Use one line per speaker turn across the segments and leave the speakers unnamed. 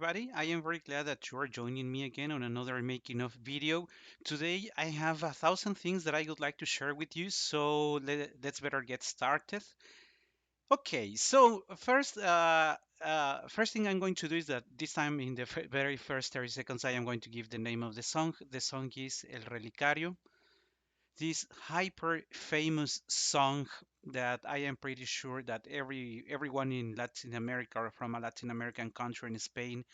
Everybody, I am very glad that you are joining me again on another making of video. Today I have 1,000 things that I would like to share with you, so let's better get started. Okay, so first thing I'm going to do is that this time in the very first 30 seconds I am going to give the name of the song. The song is El Relicario. This hyper famous song that I am pretty sure that everyone in Latin America or from a Latin American country in Spain,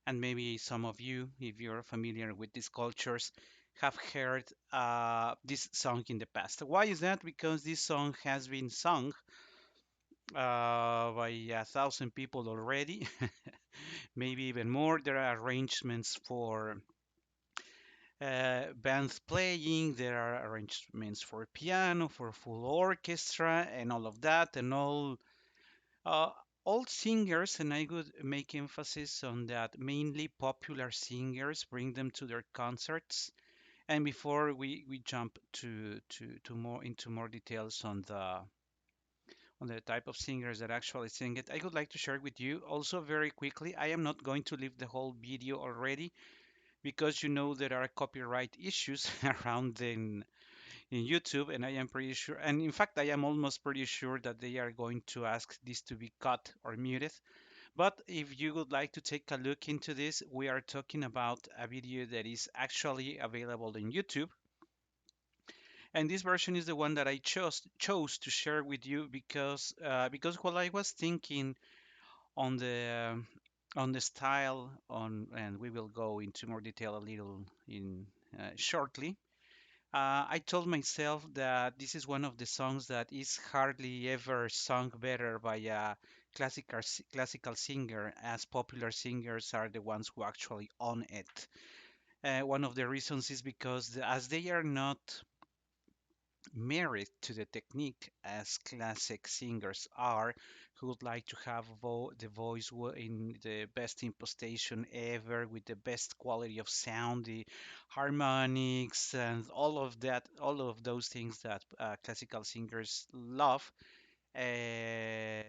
and maybe some of you, if you're familiar with these cultures, have heard this song in the past. Why is that? Because this song has been sung by 1,000 people already, maybe even more. There are arrangements for bands playing, there are arrangements for piano, for full orchestra, and all of that, and uh, all singers, and I would make emphasis on that, mainly popular singers, bring them to their concerts. And before we jump to more into more details on the type of singers that actually sing it, I would like to share with you also very quickly. I am not going to leave the whole video already because you know there are copyright issues around in YouTube, and I am pretty sure, and in fact, I am almost pretty sure that they are going to ask this to be cut or muted. But if you would like to take a look into this, we are talking about a video that is actually available in YouTube. And this version is the one that I chose to share with you because while I was thinking on the style on, and we will go into more detail a little in shortly. I told myself that this is one of the songs that is hardly ever sung better by a classical singer, as popular singers are the ones who actually own it. One of the reasons is because as they are not married to the technique as classic singers are, who would like to have the voice in the best impostation ever, with the best quality of sound, the harmonics, and all of that, all of those things that classical singers love. The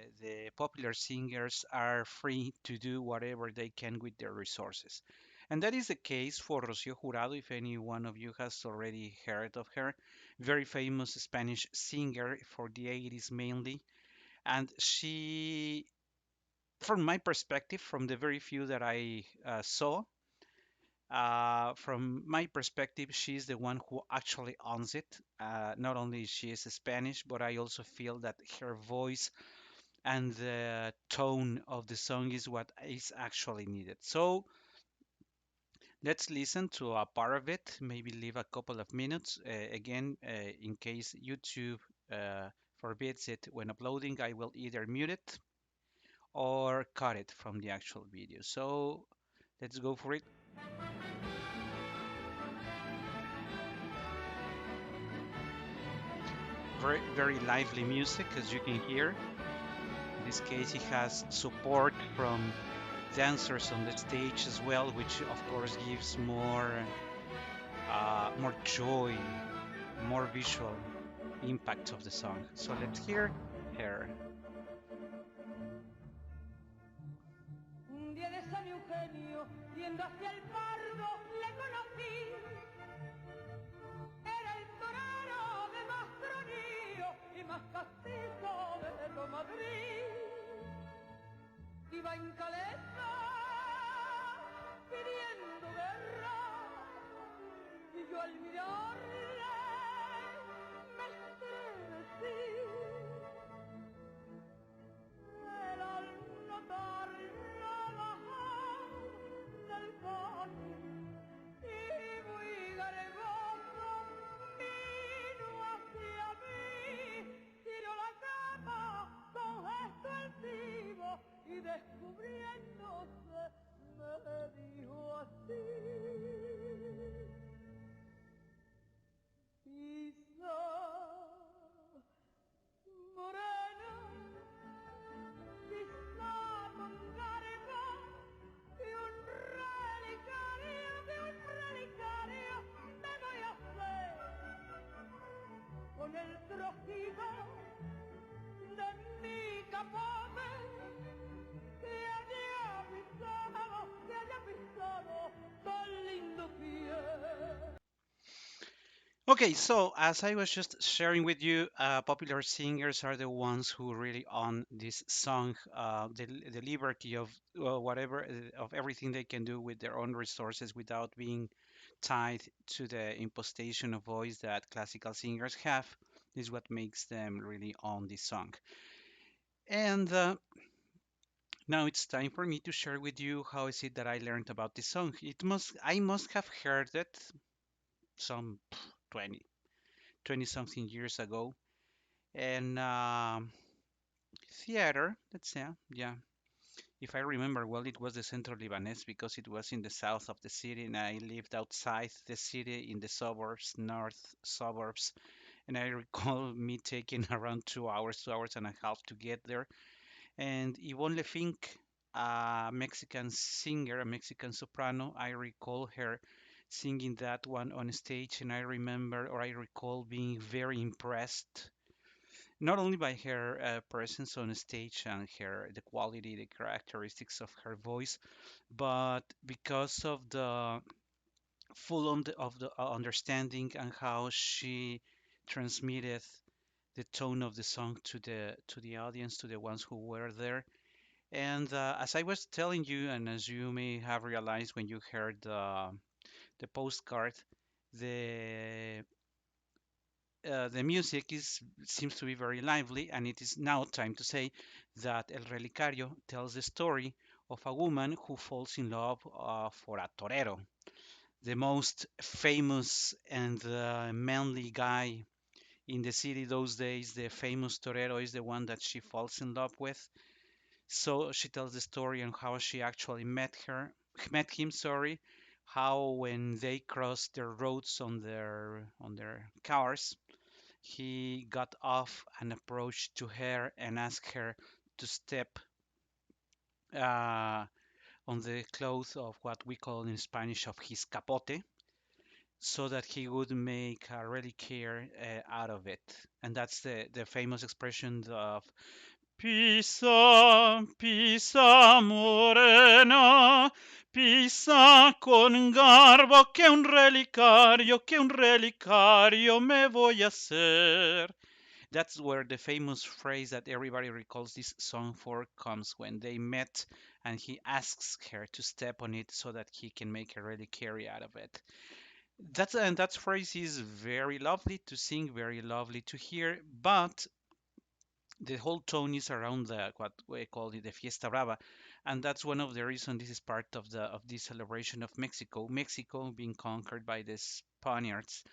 popular singers are free to do whatever they can with their resources. And that is the case for Rocío Jurado, if any one of you has already heard of her. Very famous Spanish singer for the 80s mainly. And she, from my perspective, from the very few that I saw, from my perspective, she's the one who actually owns it. Not only she is Spanish, but I also feel that her voice and the tone of the song is what is actually needed. So let's listen to a part of it, maybe leave a couple of minutes. Again, in case YouTube forbids it when uploading, I will either mute it or cut it from the actual video. So let's go for it. Very, very lively music, as you can hear. In this case, it has support from dancers on the stage as well, which of course gives more joy, more visual impact of the song. So let's hear her.
Un día de San Eugenio, yendo hacia el Pardo, le conocí. Era el torero de más tronío y más castizo de todo Madrid. Iba en caleta pidiendo guerra y yo al mirarle me estremecí. Él al notarlo bajó del coche y muy garboso vino hacia mí, tiró la capa con gesto altivo y descubriéndose me dijo así: Isa morena, quizá con garbo de un relicario me voy a hacer con el trocido de mi capote que había pisado
Okay, so as I was just sharing with you, popular singers are the ones who really own this song, the liberty of whatever, of everything they can do with their own resources without being tied to the imposition of voice that classical singers have, is what makes them really own this song. And now it's time for me to share with you how is it that I learned about this song. I must have heard it some 20 something years ago. And theater, let's say, yeah. If I remember well, it was the Centro Libanese because it was in the south of the city, and I lived outside the city in the suburbs, north suburbs. And I recall me taking around 2 hours, 2 hours and a half to get there. And Yvonne Lefink, a Mexican singer, a Mexican soprano, I recall her singing that one on stage, and I remember or I recall being very impressed not only by her presence on stage and her the quality, the characteristics of her voice, but because of the of the understanding and how she transmitted the tone of the song to the audience, to the ones who were there. And as I was telling you, and as you may have realized when you heard the postcard, the the music is seems to be very lively, and it is now time to say that El Relicario tells the story of a woman who falls in love for a torero, the most famous and manly guy in the city those days. The famous torero is the one that she falls in love with. So she tells the story on how she actually met him, sorry, how when they crossed their roads on their cars he got off and approached to her and asked her to step uh, on the cloth of what we call in Spanish of his capote, so that he would make a reliquary out of it. And that's the famous expression of Pisa, pisa morena, pisa con garbo que un relicario me voy a hacer. That's where the famous phrase that everybody recalls this song for comes when they met and he asks her to step on it so that he can make a reliquary out of it. That phrase is very lovely to sing, very lovely to hear, but the whole tone is around the what we call it the Fiesta Brava, and that's one of the reasons this is part of the of this celebration of Mexico. Mexico being conquered by the Spaniards,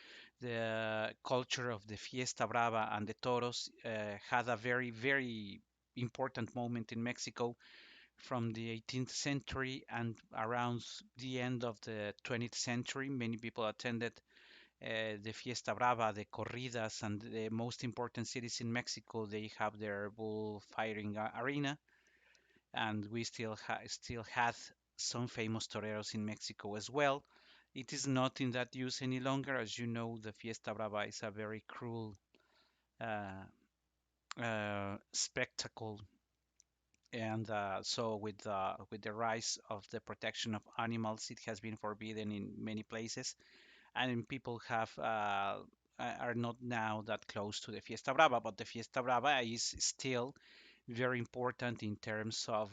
the culture of the Fiesta Brava and the toros had a very important moment in Mexico from the 18th century and around the end of the 20th century. Many people attended the Fiesta Brava, the corridas, and the most important cities in Mexico, they have their bullfighting arena, and we still have some famous toreros in Mexico as well. It is not in that use any longer, as you know. The Fiesta Brava is a very cruel uh, spectacle, and so with the rise of the protection of animals, it has been forbidden in many places and people have are not now that close to the Fiesta Brava, but the Fiesta Brava is still very important in terms of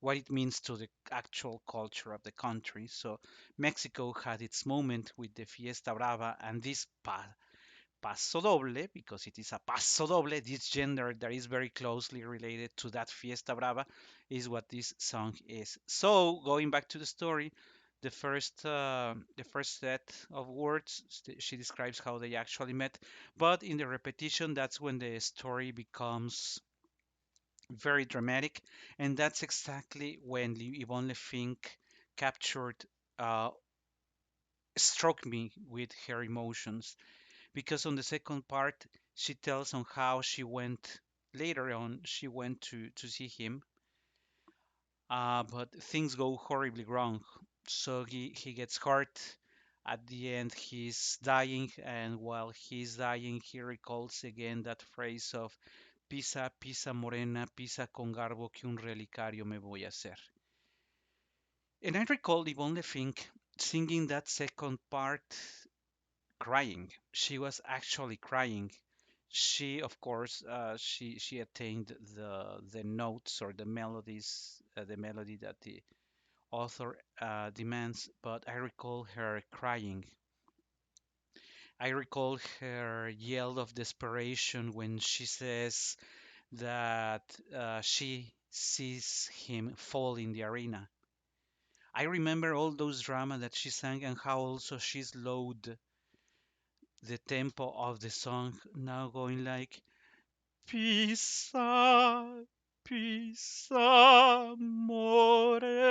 what it means to the actual culture of the country. So Mexico had its moment with the Fiesta Brava, and this paso doble, because it is a paso doble, this gender that is very closely related to that Fiesta Brava, is what this song is. So going back to the story, the first set of words she describes how they actually met, but in the repetition, that's when the story becomes very dramatic, and that's exactly when Yvonne Lefink captured, uh, struck me with her emotions because on the second part she tells on how she went later on she went to see him, but things go horribly wrong. So he gets hurt. At the end, he's dying, and while he's dying, he recalls again that phrase of "Pisa, pisa morena, pisa con garbo que un relicario me voy a hacer." And I recall Yvonne Lefink singing that second part crying. She was actually crying. She, of course, she attained the notes or the melody that the author demands. But I recall her crying. I recall her yell of desperation when she says that she sees him fall in the arena. I remember all those drama that she sang and how also she slowed the tempo of the song, now going like Pisa, Pisa morena,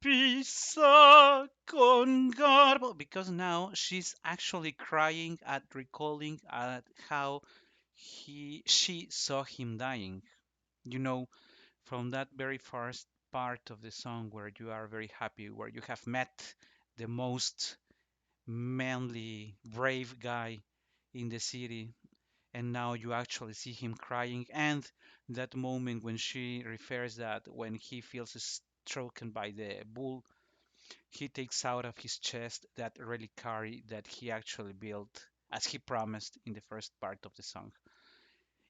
Pisa con garbo, because now she's actually crying at recalling at how she saw him dying. You know, from that very first part of the song where you are very happy, where you have met the most manly, brave guy in the city, and now you actually see him crying. And that moment when she refers that when he feels stroken by the bull, he takes out of his chest that reliquary that he actually built as he promised in the first part of the song.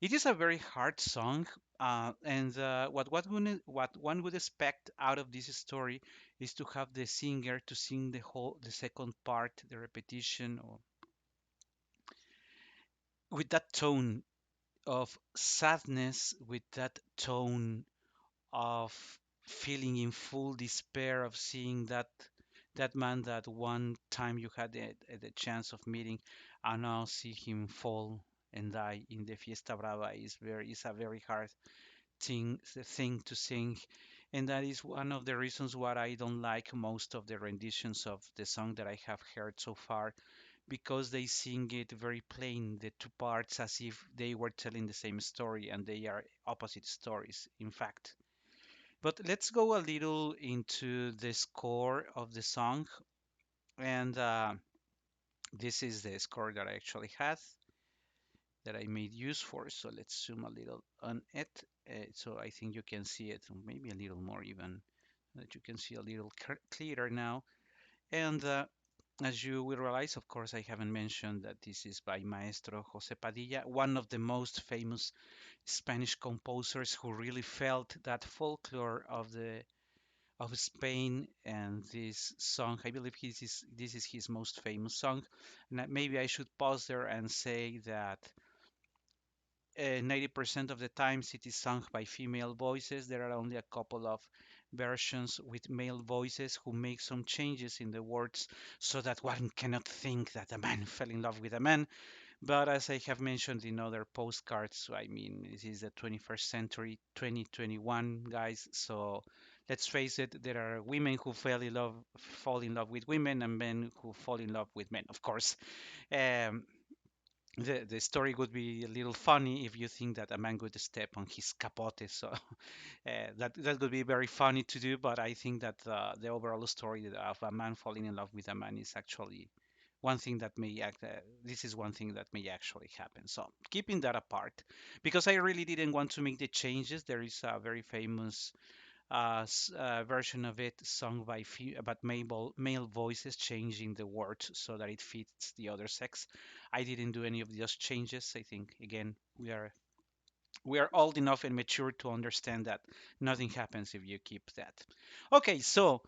It is a very hard song, and what one would expect out of this story is to have the singer to sing the second part, the repetition, or with that tone of sadness, with that tone of feeling in full despair of seeing that man that one time you had the chance of meeting, and now see him fall and die in the Fiesta Brava is a very hard thing to sing, and that is one of the reasons why I don't like most of the renditions of the song that I have heard so far, because they sing it very plain, the two parts, as if they were telling the same story and they are opposite stories, in fact. But let's go a little into the score of the song, and this is the score that I actually had that I made use for. So let's zoom a little on it, so I think you can see it, maybe a little more even, that you can see a little clearer now. And as you will realize, of course, I haven't mentioned that this is by Maestro Jose Padilla, one of the most famous Spanish composers who really felt that folklore of Spain. And this song, I believe this is his most famous song. And maybe I should pause there and say that 90% of the times it is sung by female voices. There are only a couple of versions with male voices who make some changes in the words so that one cannot think that a man fell in love with a man. But as I have mentioned in other postcards, I mean, this is the 21st century, 2021, guys. So let's face it, there are women who fall in love with women, and men who fall in love with men, of course. Um, the story would be a little funny if you think that a man would step on his capote. So that would be very funny to do. But I think that the overall story of a man falling in love with a man is actually one thing that may act. This is one thing that may actually happen. So keeping that apart, because I really didn't want to make the changes. There is a very famous version of it sung by but male voices, changing the words so that it fits the other sex. I didn't do any of those changes. I think again we are old enough and mature to understand that nothing happens if you keep that. Okay, so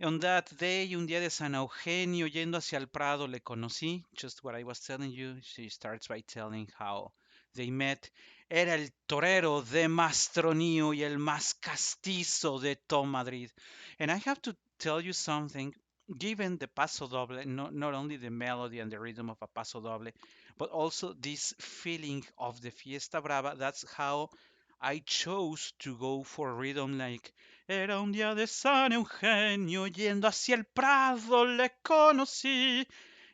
on that day, un día de San Eugenio, yendo hacia el Prado, le conocí. Just what I was telling you. She starts by telling how they met. Era el torero de Mastronío y el más castizo de todo Madrid. And I have to tell you something. Given the paso doble, not only the melody and the rhythm of a paso doble, but also this feeling of the Fiesta Brava. That's how I chose to go for rhythm like Era un día de San Eugenio, yendo hacia el Prado le conocí.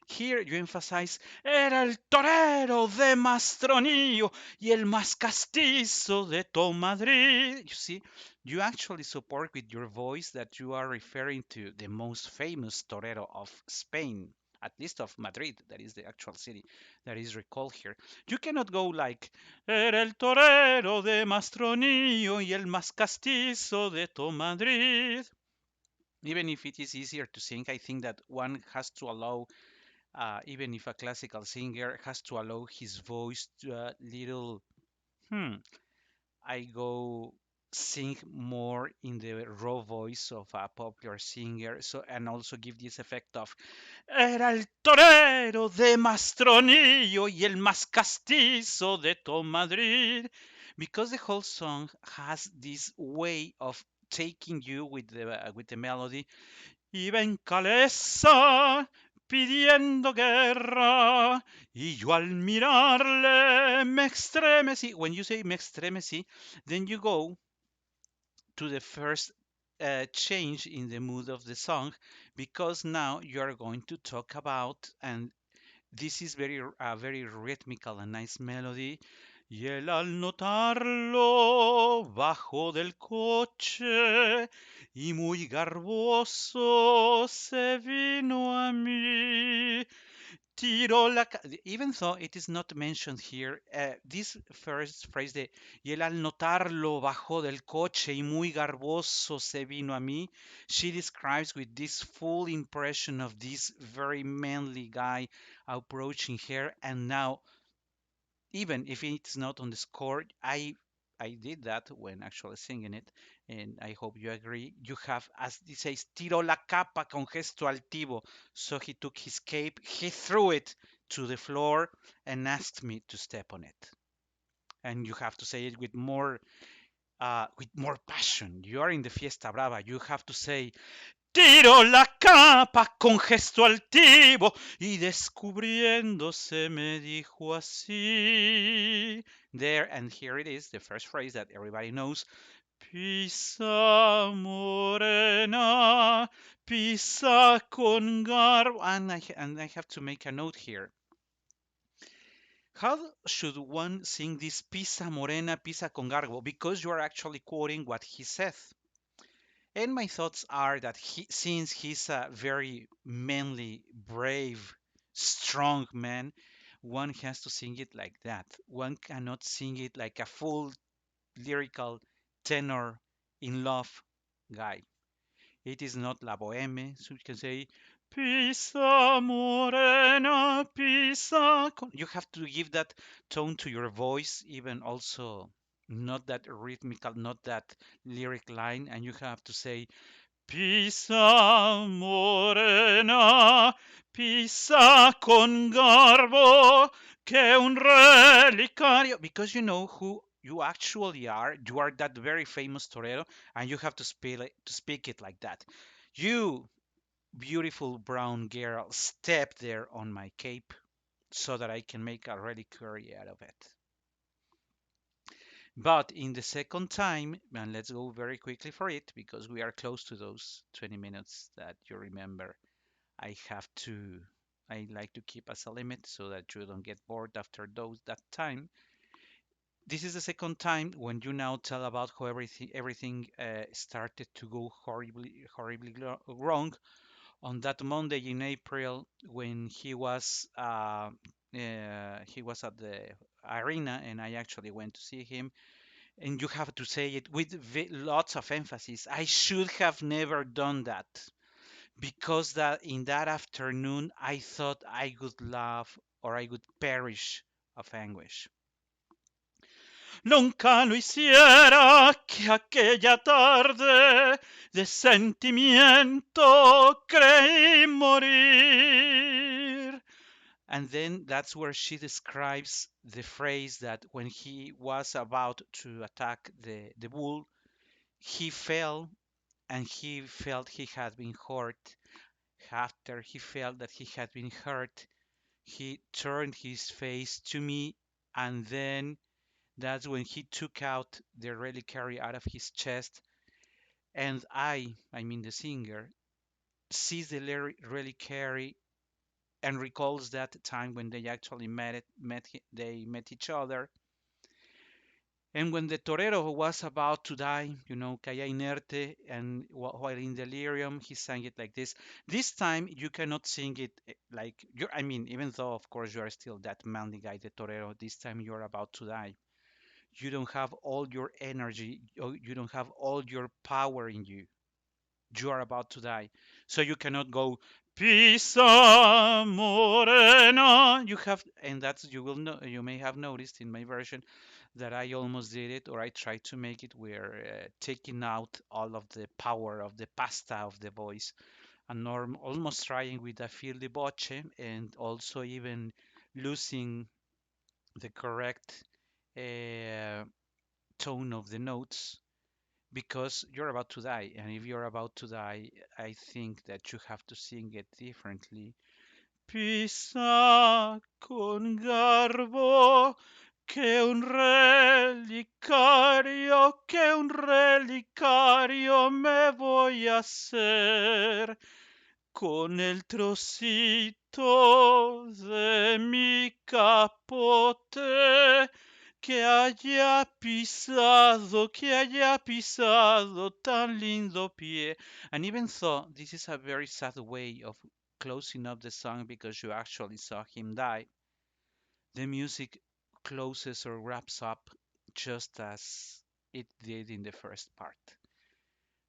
Here you emphasize, era el torero de Mastronillo y el más castizo de todo Madrid. You see, you actually support with your voice that you are referring to the most famous torero of Spain, at least of Madrid, that is the actual city that is recalled here. You cannot go like, era el torero de Mastronillo y el más castizo de todo Madrid. Even if it is easier to sing, I think that one has to allow, even if a classical singer has to allow his voice to a little, hmm, I go sing more in the raw voice of a popular singer, so and also give this effect of era el torero de Mastronillo y el más castizo de todo Madrid, because the whole song has this way of taking you with the melody. Iba en Calesa pidiendo guerra y yo al mirarle me estremecí. When you say me estremecí, then you go to the first change in the mood of the song, because now you are going to talk about, and this is very rhythmical and nice melody. Y él al notarlo bajó del coche y muy garboso se vino a mí. Tiró la Even though it is not mentioned here, this first phrase de y él al notarlo bajó del coche y muy garboso se vino a mí, she describes with this full impression of this very manly guy approaching her. And now, even if it's not on the score, I did that when actually singing it, and I hope you agree. You have, as it says, tiró la capa con gesto altivo. So he took his cape, he threw it to the floor, and asked me to step on it. And you have to say it with more passion. You are in the Fiesta Brava. You have to say, tiró la capa con gesto altivo y descubriéndose me dijo así. There, and here it is, the first phrase that everybody knows. Pisa morena, pisa con garbo. And I have to make a note here. How should one sing this pisa morena, pisa con garbo? Because you are actually quoting what he said. And my thoughts are that since he's a very manly, brave, strong man, one has to sing it like that. One cannot sing it like a full lyrical tenor in love guy. It is not La Boheme, so you can say, Pisa morena, pisa. You have to give that tone to your voice, even also not that rhythmical, not that lyric line, and you have to say, Pisa morena, pisa con garbo, que un relicario. Because you know who you actually are. You are that very famous torero, and you have to speak it like that. You, beautiful brown girl, step there on my cape so that I can make a reliquary out of it. But in the second time, and let's go very quickly for it because we are close to those 20 minutes that you remember. I have to I like to keep as a limit so that you don't get bored after that time. This is the second time when you now tell about how everything started to go horribly wrong on that Monday in April when he was at the arena and I actually went to see him. And you have to say it with lots of emphasis. I should have never done that because that in that afternoon I thought I would laugh or I would perish of anguish. Nunca lo hiciera que aquella tarde de sentimiento creí morir. And then that's where she describes the phrase that when he was about to attack the bull, he fell and he felt he had been hurt. After he felt that he had been hurt, he turned his face to me, and then that's when he took out the reliquary out of his chest. And I mean the singer, sees the reliquary and recalls that time when they actually they met each other. And when the torero was about to die, caía inerte, and while in delirium, he sang it like this. This time, you cannot sing it like you. I mean, even though, of course, you are still that manly guy, the torero. This time, you're about to die. You don't have all your energy. You don't have all your power in you. You are about to die. So you cannot go Pisa Morena. You have, and that's you will know. You may have noticed in my version that I almost did it, or I tried to make it where taking out all of the power of the pasta of the voice, and almost trying with a fil di voce, and also even losing the correct uh, tone of the notes because you're about to die. And if you're about to die, I think that you have to sing it differently. Pisa con garbo che un relicario me voy a hacer con el trocito de mi capote que haya pisado tan lindo pie. And even though this is a very sad way of closing up the song because you actually saw him die, the music closes or wraps up just as it did in the first part.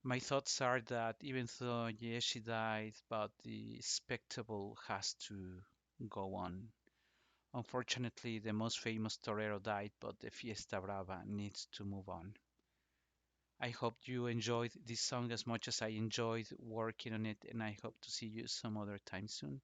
My thoughts are that even though, yes, she died, but the spectacle has to go on. Unfortunately, the most famous torero died, but the Fiesta Brava needs to move on. I hope you enjoyed this song as much as I enjoyed working on it, and I hope to see you some other time soon.